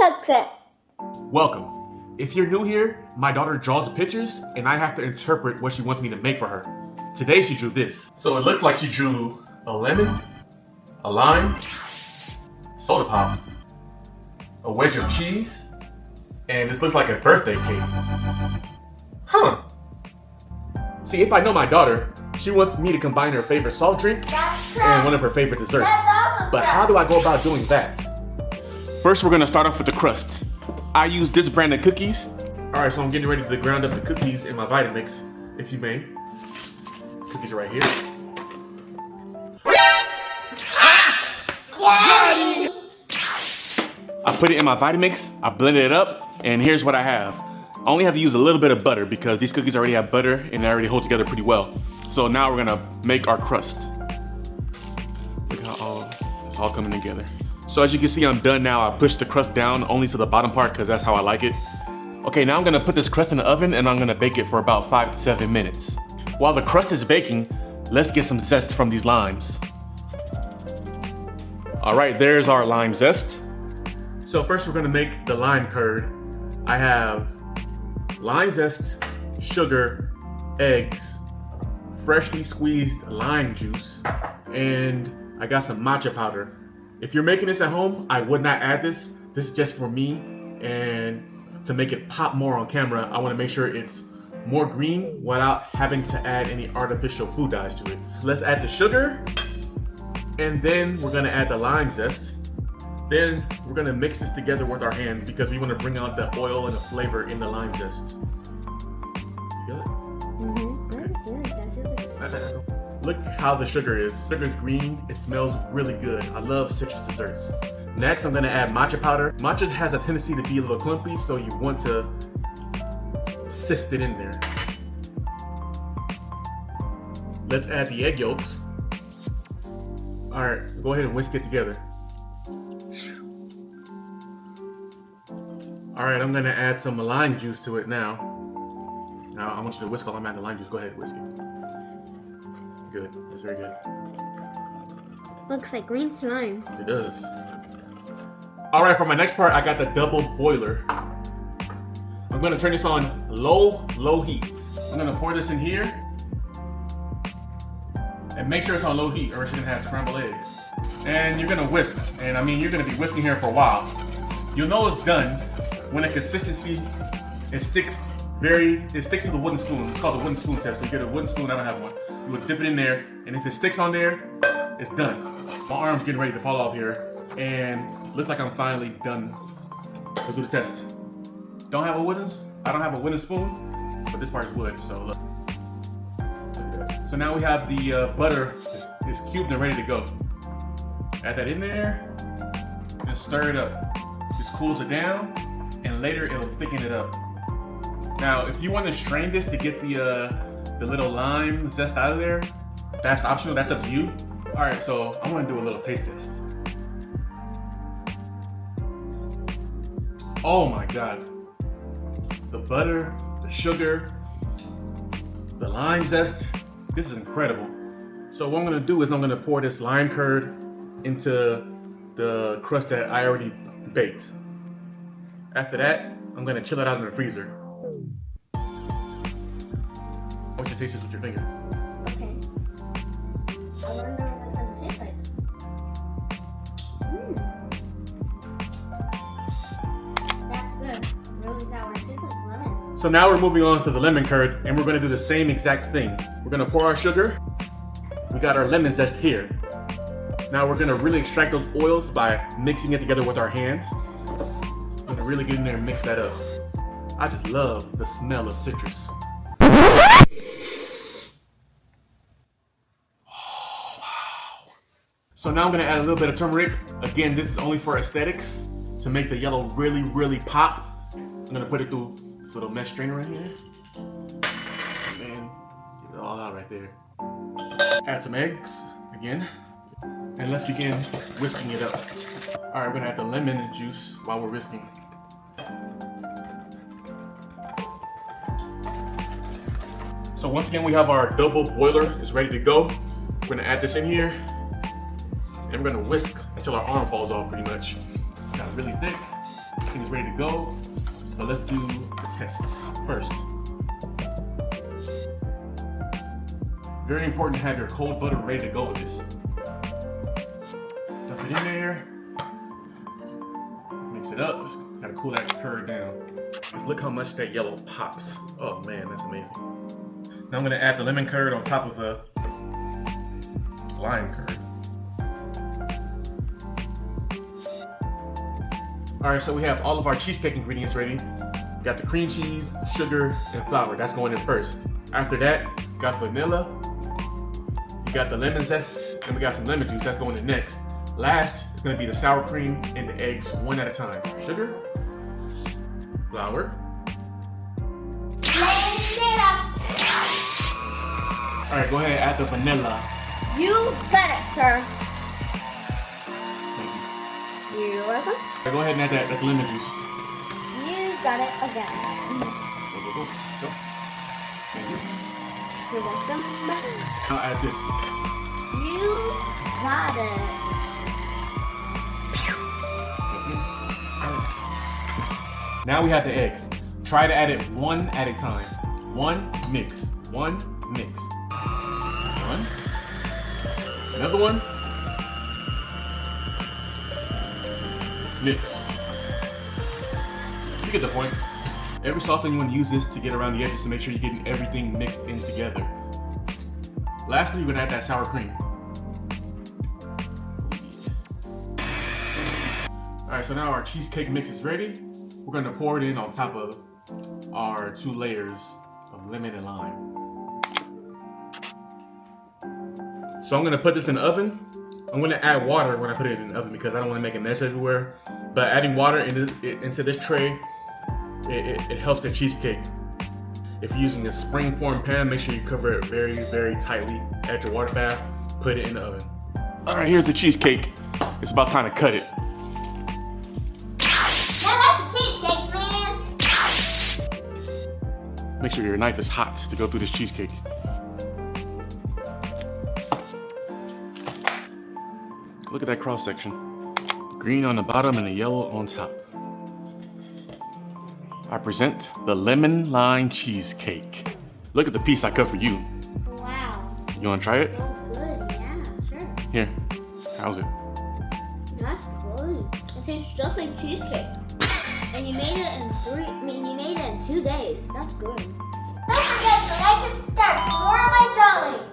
chocolate. Welcome. If you're new here, my daughter draws the pictures and I have to interpret what she wants me to make for her. Today she drew this. So it looks like she drew a lemon, a lime, soda pop, a wedge of cheese, and this looks like a birthday cake. Huh. See, if I know my daughter, she wants me to combine her favorite soft drink and one of her favorite desserts. But how do I go about doing that? First, we're gonna start off with the crust. I use this brand of cookies. All right, so I'm getting ready to ground up the cookies in my Vitamix, if you may. Cookies are right here. I put it in my Vitamix, I blended it up, and here's what I have. I only have to use a little bit of butter because these cookies already have butter and they already hold together pretty well. So now we're gonna make our crust. Look how it's all coming together. So as you can see, I'm done now. I pushed the crust down only to the bottom part because that's how I like it. Okay, now I'm gonna put this crust in the oven and I'm gonna bake it for about 5 to 7 minutes. While the crust is baking, let's get some zest from these limes. All right, there's our lime zest. So first we're gonna make the lime curd. I have lime zest, sugar, eggs, freshly squeezed lime juice, and I got some matcha powder. If you're making this at home, I would not add this. This is just for me, and to make it pop more on camera, I wanna make sure it's more green without having to add any artificial food dyes to it. Let's add the sugar, and then we're gonna add the lime zest. Then we're gonna mix this together with our hands because we wanna bring out the oil and the flavor in the lime zest. You feel it? Look how the sugar is. Sugar's green, it smells really good. I love citrus desserts. Next, I'm gonna add matcha powder. Matcha has a tendency to be a little clumpy, so you want to sift it in there. Let's add the egg yolks. All right, go ahead and whisk it together. All right, I'm gonna add some lime juice to it now. Now I want you to whisk while I'm adding the lime juice. Go ahead, whisk it. Good, that's very good. Looks like green slime. It does. All right, for my next part, I got the double boiler. I'm gonna turn this on low heat. I'm gonna pour this in here. And make sure it's on low heat or it's gonna have scrambled eggs. And you're gonna whisk, and I mean, you're gonna be whisking here for a while. You'll know it's done when the consistency, it sticks to the wooden spoon. It's called the wooden spoon test. So you get a wooden spoon, I don't have one. You would dip it in there, and if it sticks on there, it's done. My arm's getting ready to fall off here, and looks like I'm finally done. Let's do the test. I don't have a wooden spoon, but this part is wood, so look. So now we have the butter is cubed and ready to go. Add that in there, and stir it up. This cools it down, and later it'll thicken it up. Now, if you want to strain this to get the little lime zest out of there, that's optional, that's up to you. All right, so I'm gonna do a little taste test. Oh my God. The butter, the sugar, the lime zest, this is incredible. So what I'm gonna do is I'm gonna pour this lime curd into the crust that I already baked. After that, I'm gonna chill it out in the freezer. I want you to taste this with your finger. Okay. I wonder what it's gonna taste like. That's good. Really sour. It tastes like lemon. So now we're moving on to the lemon curd, and we're gonna do the same exact thing. We're gonna pour our sugar. We got our lemon zest here. Now we're gonna really extract those oils by mixing it together with our hands. We're gonna really get in there and mix that up. I just love the smell of citrus. Oh, wow. So now I'm gonna add a little bit of turmeric. Again, this is only for aesthetics, to make the yellow really, really pop. I'm gonna put it through this little mesh strainer right here. And then get it all out right there. Add some eggs, again. And let's begin whisking it up. All right, we're gonna add the lemon juice while we're whisking. So once again, we have our double boiler. It's ready to go. We're gonna add this in here, and we're gonna whisk until our arm falls off pretty much. Got it really thick. Everything is ready to go. But let's do the tests first. Very important to have your cold butter ready to go with this. Dump it in there. Mix it up. Just gotta cool that curd down. Just look how much that yellow pops. Oh man, that's amazing. Now I'm gonna add the lemon curd on top of the lime curd. All right, so we have all of our cheesecake ingredients ready. We got the cream cheese, sugar, and flour. That's going in first. After that, got vanilla. You got the lemon zest, and we got some lemon juice. That's going in next. Last is gonna be the sour cream and the eggs, one at a time. Sugar, flour. All right, go ahead and add the vanilla. You got it, sir. Thank you. You're welcome. All right, go ahead and add that. That's lemon juice. You got it again. Go. Thank you. You're welcome. Now add this. You got it. Now we have the eggs. Try to add it one at a time. One mix. One mix. One. Another one. Mix. You get the point. Every so often you want to use this to get around the edges to make sure you're getting everything mixed in together. Lastly, you're going to add that sour cream. Alright, so now our cheesecake mix is ready. We're going to pour it in on top of our 2 layers of lemon and lime. So I'm going to put this in the oven. I'm going to add water when I put it in the oven because I don't want to make a mess everywhere. But adding water into this tray, it helps the cheesecake. If you're using a spring-form pan, make sure you cover it very, very tightly. Add your water bath, put it in the oven. All right, here's the cheesecake. It's about time to cut it. Make sure your knife is hot to go through this cheesecake. Look at that cross section. Green on the bottom and the yellow on top. I present the lemon lime cheesecake. Look at the piece I cut for you. Wow. You wanna try it? So good, yeah, sure. Here, how's it? That's good. It tastes just like cheesecake. And you made it in 2 days. That's good. Don't forget to like and subscribe for more of my jollies.